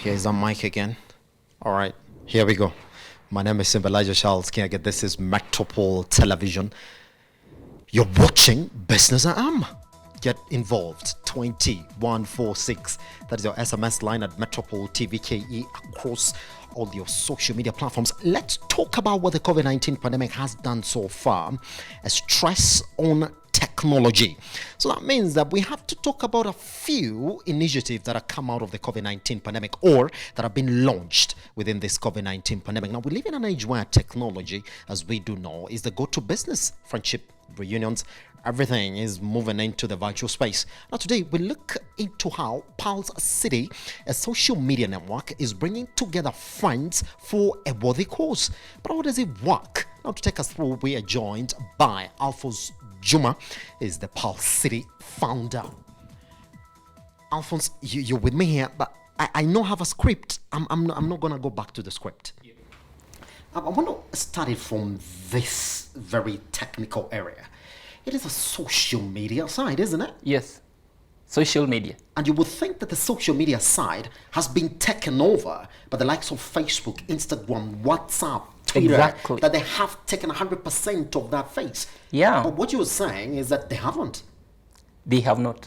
Here's the mic again. All right, here we go. My name is Simbalaja Charles Kiaga. This is Metropol Television. You're watching Business AM. Get involved. 20146. That is your SMS line at Metropol TVKE across all your social media platforms. Let's talk about what the COVID-19 pandemic has done so far. A stress on technology. So that means that we have to talk about a few initiatives that have come out of the COVID-19 pandemic or that have been launched within this COVID-19 pandemic. Now, we live in an age where technology, as we do know, is the go-to business. Friendship, reunions, everything is moving into the virtual space. Now, today, we look into how Palscity, a social media network, is bringing together friends for a worthy cause. But how does it work? Now, to take us through, we are joined by Alphonse Juma, is the Palscity founder. Alphonse, you're with me here, but I know I have a script. I'm not going to go back to the script. Yeah. I want to start it from this very technical area. It is a social media side, isn't it? Yes, social media. And you would think that the social media side has been taken over by the likes of Facebook, Instagram, WhatsApp, Twitter, exactly. That they have taken 100% of that face. Yeah. But what you're saying is that they haven't. They have not.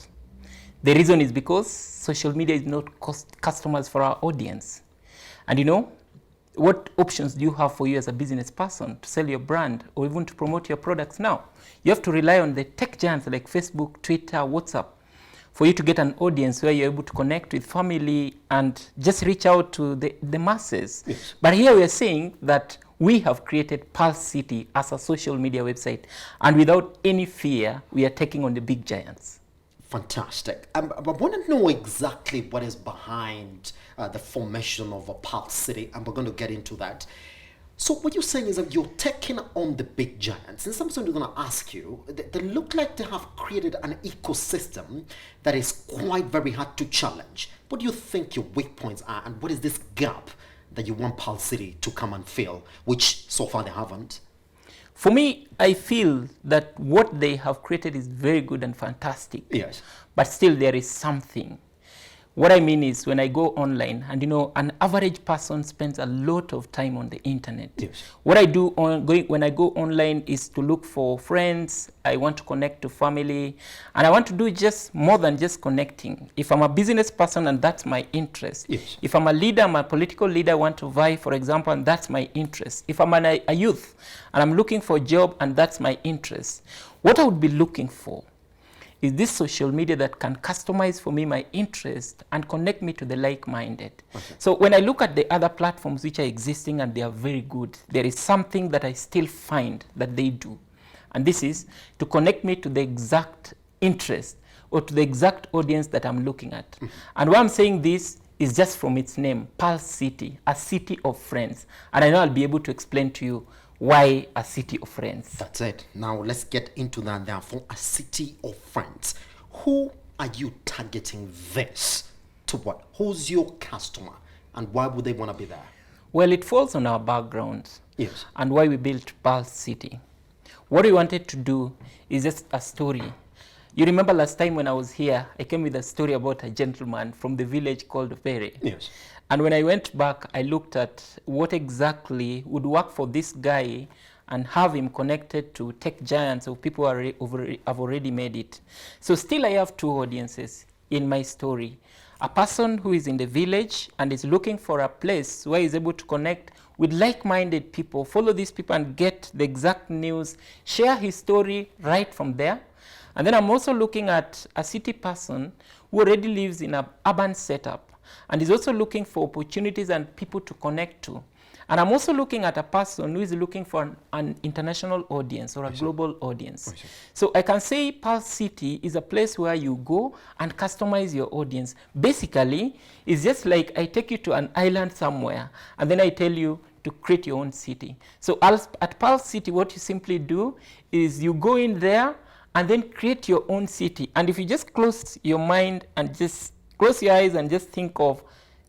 The reason is because social media is not customers for our audience. And you know, what options do you have for you as a business person to sell your brand or even to promote your products now? You have to rely on the tech giants like Facebook, Twitter, WhatsApp for you to get an audience where you're able to connect with family and just reach out to the masses. Yes. But here we are saying that we have created Palscity as a social media website, and without any fear, we are taking on the big giants. Fantastic. I want to know exactly what is behind the formation of a Palscity, and we're going to get into that. So what you're saying is that you're taking on the big giants. And something I'm going to ask you, they look like they have created an ecosystem that is quite very hard to challenge. What do you think your weak points are, and what is this gap that you want Palscity to come and fill, which so far they haven't? For me, I feel that what they have created is very good and fantastic. Yes. But still there is something. What I mean is when I go online, and you know, an average person spends a lot of time on the internet. Yes. What I do when I go online is to look for friends. I want to connect to family, and I want to do just more than just connecting. If I'm a business person and that's my interest. Yes. If I'm a leader, I'm a political leader, I want to vie, for example, and that's my interest. If I'm a youth and I'm looking for a job and that's my interest, what I would be looking for is this social media that can customize for me my interest and connect me to the like-minded. Okay. So when I look at the other platforms which are existing and they are very good, there is something that I still find that they do. And this is to connect me to the exact interest or to the exact audience that I'm looking at. Mm-hmm. And why I'm saying this is just from its name, Palscity, a city of friends. And I know I'll be able to explain to you why a city of friends. That's it. Now let's get into that. Therefore, a city of friends. Who are you targeting this to? What? Who's your customer, and why would they want to be there? Well, it falls on our background. Yes. And why we built Palscity. What we wanted to do is just a story. You remember last time when I was here, I came with a story about a gentleman from the village called Vere. Yes. And when I went back, I looked at what exactly would work for this guy and have him connected to tech giants or people who have already made it. So still I have two audiences in my story. A person who is in the village and is looking for a place where he's able to connect with like-minded people, follow these people and get the exact news, share his story right from there. And then I'm also looking at a city person who already lives in an urban setup and is also looking for opportunities and people to connect to. And I'm also looking at a person who is looking for an international audience or a global audience. So I can say Palscity is a place where you go and customize your audience. Basically, it's just like I take you to an island somewhere and then I tell you to create your own city. So at Palscity, what you simply do is you go in there and then create your own city. And if you just close your mind and just close your eyes and just think of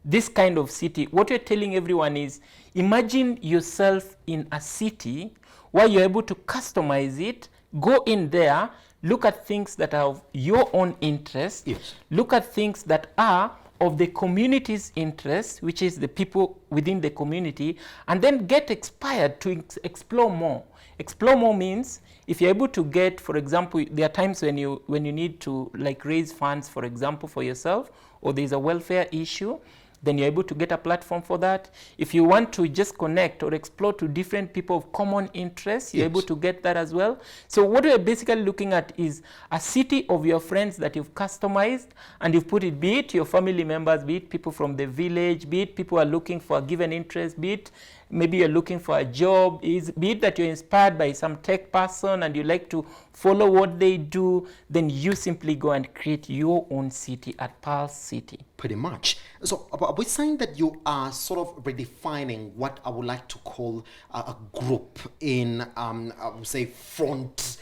this kind of city, what you're telling everyone is, imagine yourself in a city where you're able to customize it, go in there, look at things that are of your own interest, yes, look at things that are of the community's interest, which is the people within the community, and then get inspired to explore more. Explore more means if you're able to get, for example, there are times when you need to like raise funds, for example, for yourself, or there's a welfare issue, then you're able to get a platform for that. If you want to just connect or explore to different people of common interests, you're able to get that as well. So what we're basically looking at is a city of your friends that you've customized and you've put it, be it your family members, be it people from the village, be it people who are looking for a given interest, be it maybe you're looking for a job, be it that you're inspired by some tech person and you like to follow what they do, then you simply go and create your own city at Palscity. Pretty much. So are we saying that you are sort of redefining what I would like to call a group in, I would say, front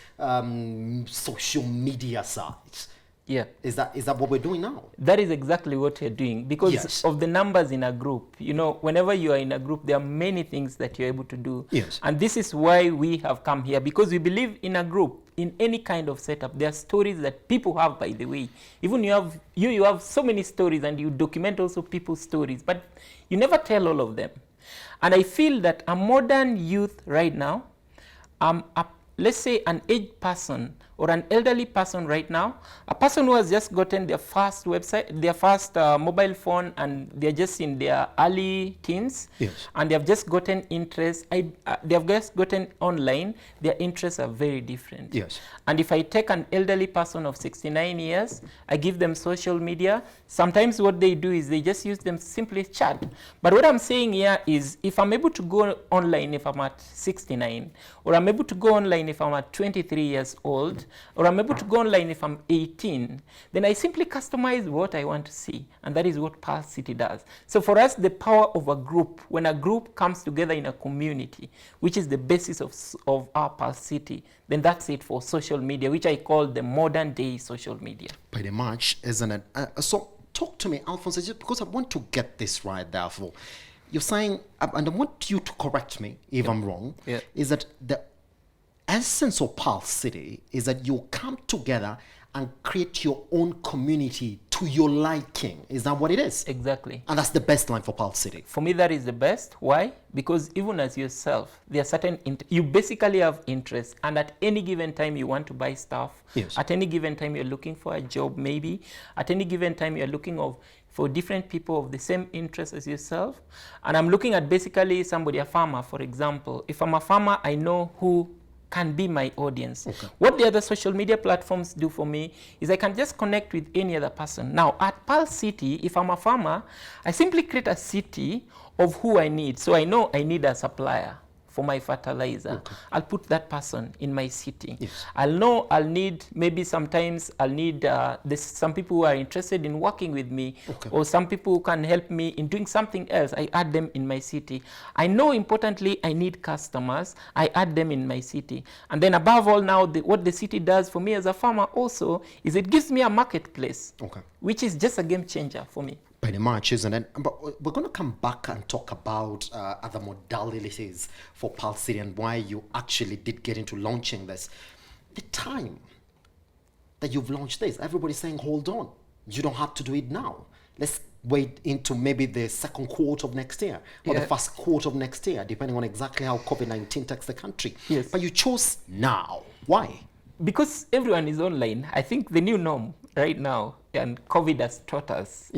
social media sites? Yeah. Is that what we're doing now? That is exactly what we're doing because of the numbers in a group. You know, whenever you are in a group, there are many things that you're able to do. Yes. And this is why we have come here, because we believe in a group, in any kind of setup. There are stories that people have, by the way. Even you have so many stories and you document also people's stories, but you never tell all of them. And I feel that a modern youth right now, let's say an aged person or an elderly person right now, a person who has just gotten their first website, their first mobile phone, and they're just in their early teens, and they have just gotten interest, they have just gotten online, their interests are very different. Yes. And if I take an elderly person of 69 years, I give them social media, sometimes what they do is they just use them simply chat. But what I'm saying here is if I'm able to go online if I'm at 69, or I'm able to go online if I'm at 23 years old, or I'm able to go online if I'm 18, then I simply customize what I want to see. And that is what Palscity does. So for us, the power of a group, when a group comes together in a community, which is the basis of our Palscity, then that's it for social media, which I call the modern day social media. Pretty much, isn't it? So talk to me, Alphonse, just because I want to get this right, therefore. You're saying, and I want you to correct me if I'm wrong, is that the essence of Palscity is that you come together and create your own community to your liking. Is that what it is? Exactly. And that's the best line for Palscity. For me, that is the best. Why? Because even as yourself, there are certain, you basically have interests, and at any given time you want to buy stuff. Yes. At any given time you're looking for a job, maybe. At any given time you're looking for different people of the same interest as yourself. And I'm looking at basically somebody, a farmer, for example. If I'm a farmer, I know who can be my audience. Okay. What the other social media platforms do for me is I can just connect with any other person. Now, at Palscity, if I'm a farmer, I simply create a city of who I need. So I know I need a supplier for my fertilizer. Okay. I'll put that person in my city. Yes. I'll know I'll need, maybe sometimes I'll need, there's some people who are interested in working with me, or some people who can help me in doing something else. I add them in my city. I know importantly I need customers. I add them in my city. And then above all now, what the city does for me as a farmer also is it gives me a marketplace, which is just a game changer for me. Pretty much, isn't it? But we're going to come back and talk about other modalities for Palscity and why you actually did get into launching this. The time that you've launched this, everybody's saying, hold on, you don't have to do it now. Let's wait into maybe the second quarter of next year or the first quarter of next year, depending on exactly how COVID-19 takes the country. Yes. But you chose now. Why? Because everyone is online. I think the new norm right now, and COVID has taught us.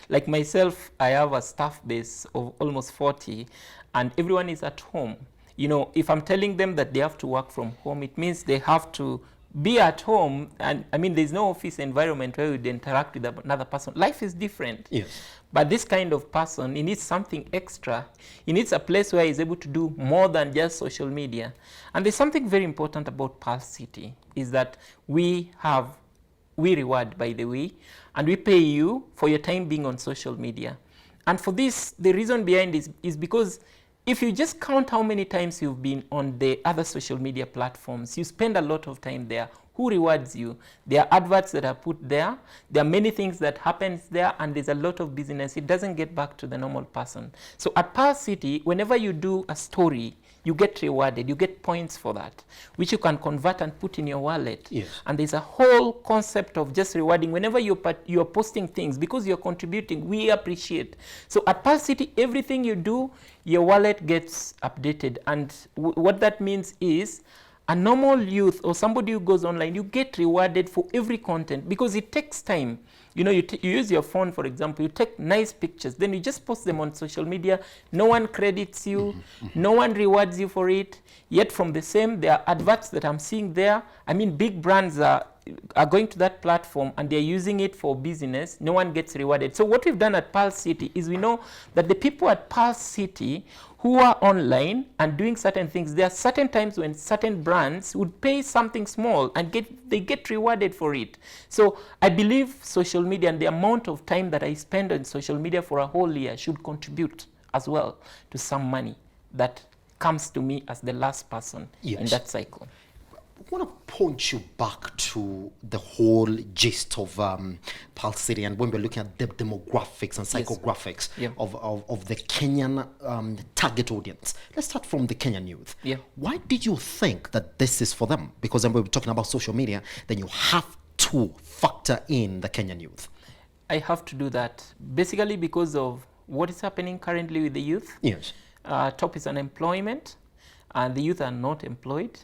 Like myself, I have a staff base of almost 40, and everyone is at home. You know, if I'm telling them that they have to work from home, it means they have to be at home. And I mean, there's no office environment where you'd interact with another person. Life is different. Yes. But this kind of person, he needs something extra. He needs a place where he's able to do more than just social media. And there's something very important about Palscity, is that we reward, by the way, and we pay you for your time being on social media. And for this, the reason behind is because if you just count how many times you've been on the other social media platforms, you spend a lot of time there. who rewards you? There are adverts that are put there. There are many things that happens there, and there's a lot of business. It doesn't get back to the normal person. So at Palscity, whenever you do a story, you get rewarded. You get points for that, which you can convert and put in your wallet. Yes. And there's a whole concept of just rewarding. Whenever you're posting things, because you're contributing, we appreciate. So at Palscity, everything you do, your wallet gets updated. And what that means is, a normal youth or somebody who goes online, you get rewarded for every content, because it takes time. You know, you use your phone, for example, you take nice pictures, then you just post them on social media. No one credits you, no one rewards you for it. Yet from the same, there are adverts that I'm seeing there. I mean, big brands are going to that platform and they're using it for business. No one gets rewarded. So what we've done at Palscity is we know that the people at Palscity who are online and doing certain things, there are certain times when certain brands would pay something small and they get rewarded for it. So I believe social media and the amount of time that I spend on social media for a whole year should contribute as well to some money that comes to me as the last person in that cycle. I want to point you back to the whole gist of Palscity, and when we're looking at the demographics and psychographics of the Kenyan target audience. Let's start from the Kenyan youth. Yeah. Why did you think that this is for them? Because when we're talking about social media, then you have to factor in the Kenyan youth. I have to do that basically because of what is happening currently with the youth. Yes. Top is unemployment, and the youth are not employed,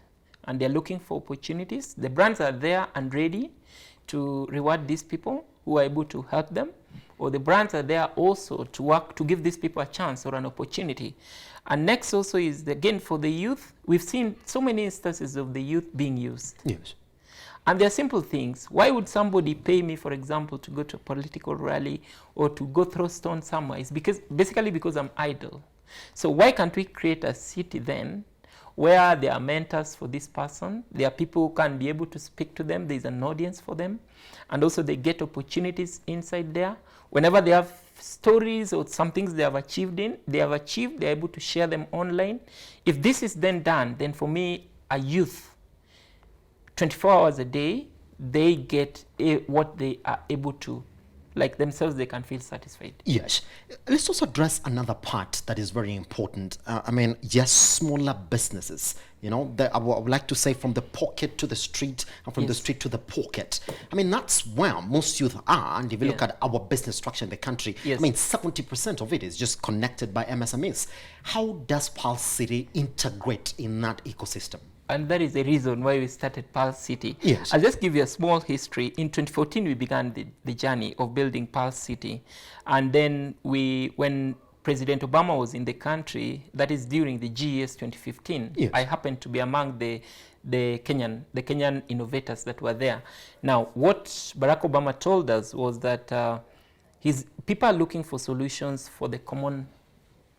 and they're looking for opportunities. The brands are there and ready to reward these people who are able to help them, or the brands are there also to work to give these people a chance or an opportunity. And next also is, again, for the youth, we've seen so many instances of the youth being used. Yes. And they're simple things. Why would somebody pay me, for example, to go to a political rally or to go throw stone somewhere? It's basically because I'm idle. So why can't we create a city then where there are mentors for this person, there are people who can be able to speak to them, there's an audience for them, and also they get opportunities inside there. Whenever they have stories or some things they have achieved, they're able to share them online. If this is then done, then for me, a youth, 24 hours a day, they get what they are able to, like themselves, they can feel satisfied. Yes. Let's also address another part that is very important. I mean, yes, smaller businesses, you know, I would like to say from the pocket to the street and from the street to the pocket. I mean, that's where most youth are. And if you look at our business structure in the country, I mean, 70% of it is just connected by MSMEs. How does Palscity integrate in that ecosystem? And that is the reason why we started Palscity. Yes. I'll just give you a small history. In 2014, we began the journey of building Palscity. And then when President Obama was in the country, that is during the GES 2015, I happened to be among the Kenyan innovators that were there. Now, what Barack Obama told us was that people are looking for solutions for the common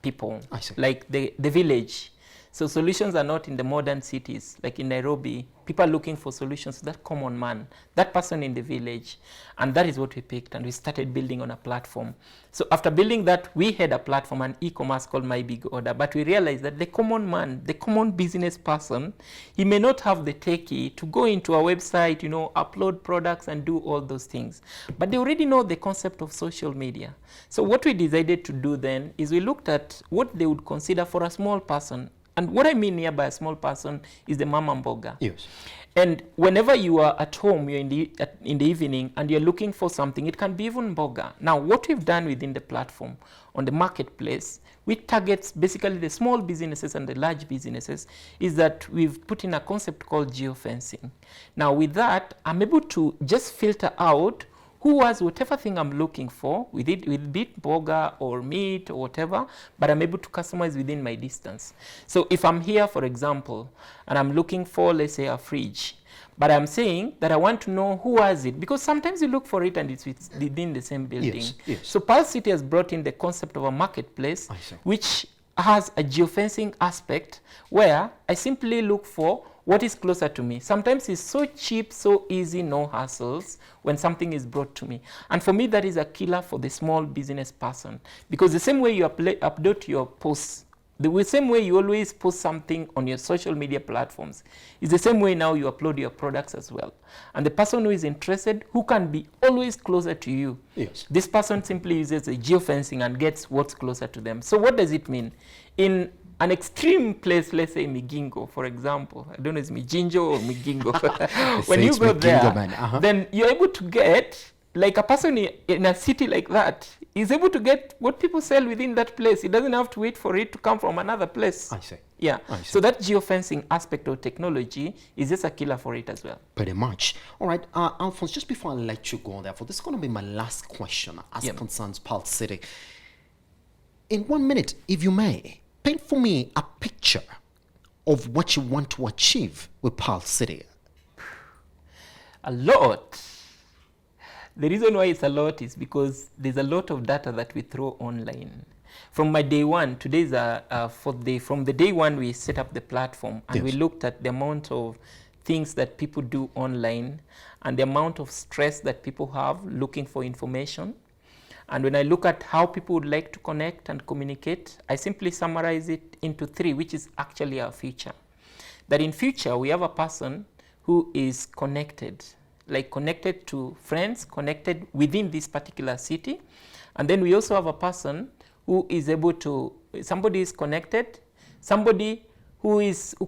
people, like the village. So solutions are not in the modern cities, like in Nairobi. People are looking for solutions to that common man, that person in the village. And that is what we picked, and we started building on a platform. So after building that, we had a platform, an e-commerce called My Big Order, but we realized that the common man, the common business person, he may not have the techie to go into a website, you know, upload products and do all those things. But they already know the concept of social media. So what we decided to do then is we looked at what they would consider for a small person. And what I mean here by a small person is the mama mboga. Yes. And whenever you are at home, you're in the evening, and you're looking for something, it can be even mboga. Now, what we've done within the platform, on the marketplace, which targets basically the small businesses and the large businesses, is that we've put in a concept called geofencing. Now, with that, I'm able to just filter out who has whatever thing I'm looking for, with beet burger or meat or whatever, but I'm able to customize within my distance. So if I'm here, for example, and I'm looking for, let's say, a fridge, but I'm saying that I want to know who has it, because sometimes you look for it and it's within the same building. So Palscity has brought in the concept of a marketplace, which has a geofencing aspect where I simply look for what is closer to me. Sometimes it's so cheap, so easy, no hassles when something is brought to me. And for me, that is a killer for the small business person. Because the same way you upload your posts The same way you always post something on your social media platforms is the same way now you upload your products as well. And the person who is interested, who can be always closer to you, Yes. this person simply uses a geofencing and gets what's closer to them. So what does it mean? In an extreme place, let's say Migingo, for example, I don't know if it's Mijinjo or Migingo. When you go Migingo, there, man. then you're able to get, like a person in a city like that is able to get what people sell within that place. He doesn't have to wait for it to come from another place. I see. Yeah. I see. So that geofencing aspect of technology is just a killer for it as well. Pretty much. All right, Alphonse, just before I let you go on there, for this is going to be my last question as Yep. concerns Palscity. In 1 minute, if you may, paint for me a picture of what you want to achieve with Palscity. A lot. The reason why it's a lot is because there's a lot of data that we throw online. From my day one, today's a fourth day, from the day one we set up the platform and we Yes. looked at the amount of things that people do online and the amount of stress that people have looking for information. And when I look at how people would like to connect and communicate, I simply summarize it into 3, which is actually our future. That in future, we have a person who is connected, like connected to friends, connected within this particular city. And then we also have a person who is able to, somebody is connected, somebody who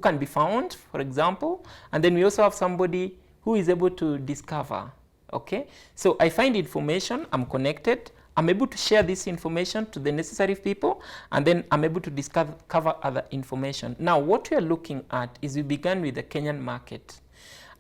can be found, for example. And then we also have somebody who is able to discover, okay? So I find information, I'm connected, I'm able to share this information to the necessary people, and then I'm able to discover other information. Now, what we are looking at is we began with the Kenyan market,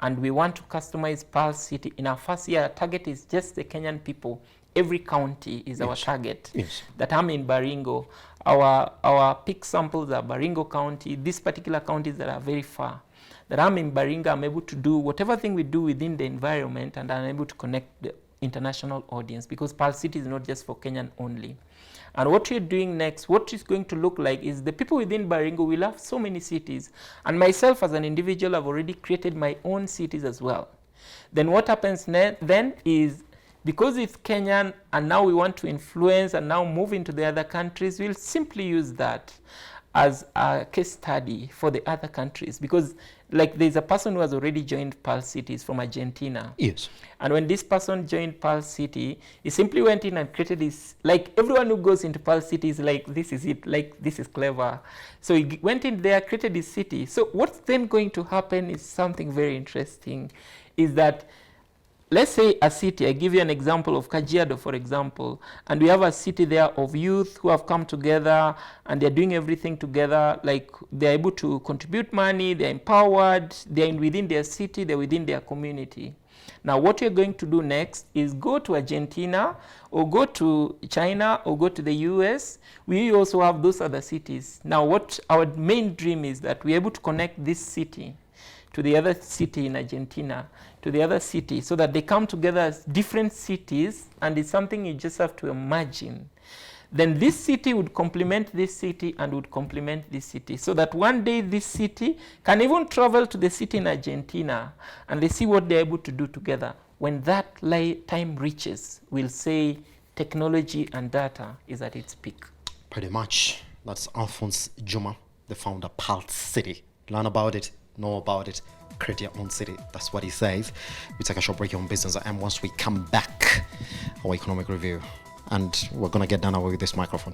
and we want to customize Palscity. In our first year, our target is just the Kenyan people. Every county is our target. Yes. That I'm in Baringo. Our peak samples are Baringo County, these particular counties that are very far. That I'm in Baringo, I'm able to do whatever thing we do within the environment, and I'm able to connect the international audience, because Palscity is not just for Kenyan only. And what we're doing next, what it's going to look like is the people within Baringo will have so many cities. And myself as an individual, I've already created my own cities as well. Then what happens then is, because it's Kenyan and now we want to influence and now move into the other countries, we'll simply use that as a case study for the other countries. Because like there's a person who has already joined Palscity from Argentina. Yes. And when this person joined Palscity, he simply went in and created this, like everyone who goes into Palscity is like, this is it, like this is clever. So he went in there, created this city. So what's then going to happen is something very interesting, is that let's say a city, I give you an example of Kajiado, for example, and we have a city there of youth who have come together and they're doing everything together, like they're able to contribute money, they're empowered, they're within their city, they're within their community. Now what we're going to do next is go to Argentina or go to China or go to the US. We also have those other cities. Now what our main dream is that we're able to connect this city to the other city in Argentina, to the other city, so that they come together as different cities, and it's something you just have to imagine. Then this city would complement this city and would complement this city, so that one day this city can even travel to the city in Argentina and they see what they're able to do together. When that time reaches, we'll say technology and data is at its peak. Pretty much. That's Alphonse Juma, the founder of Palscity. Learn about it, know about it, create your own city. That's what he says. We take a short break here on Business, and once we come back, our economic review, and we're going to get done away with this microphone.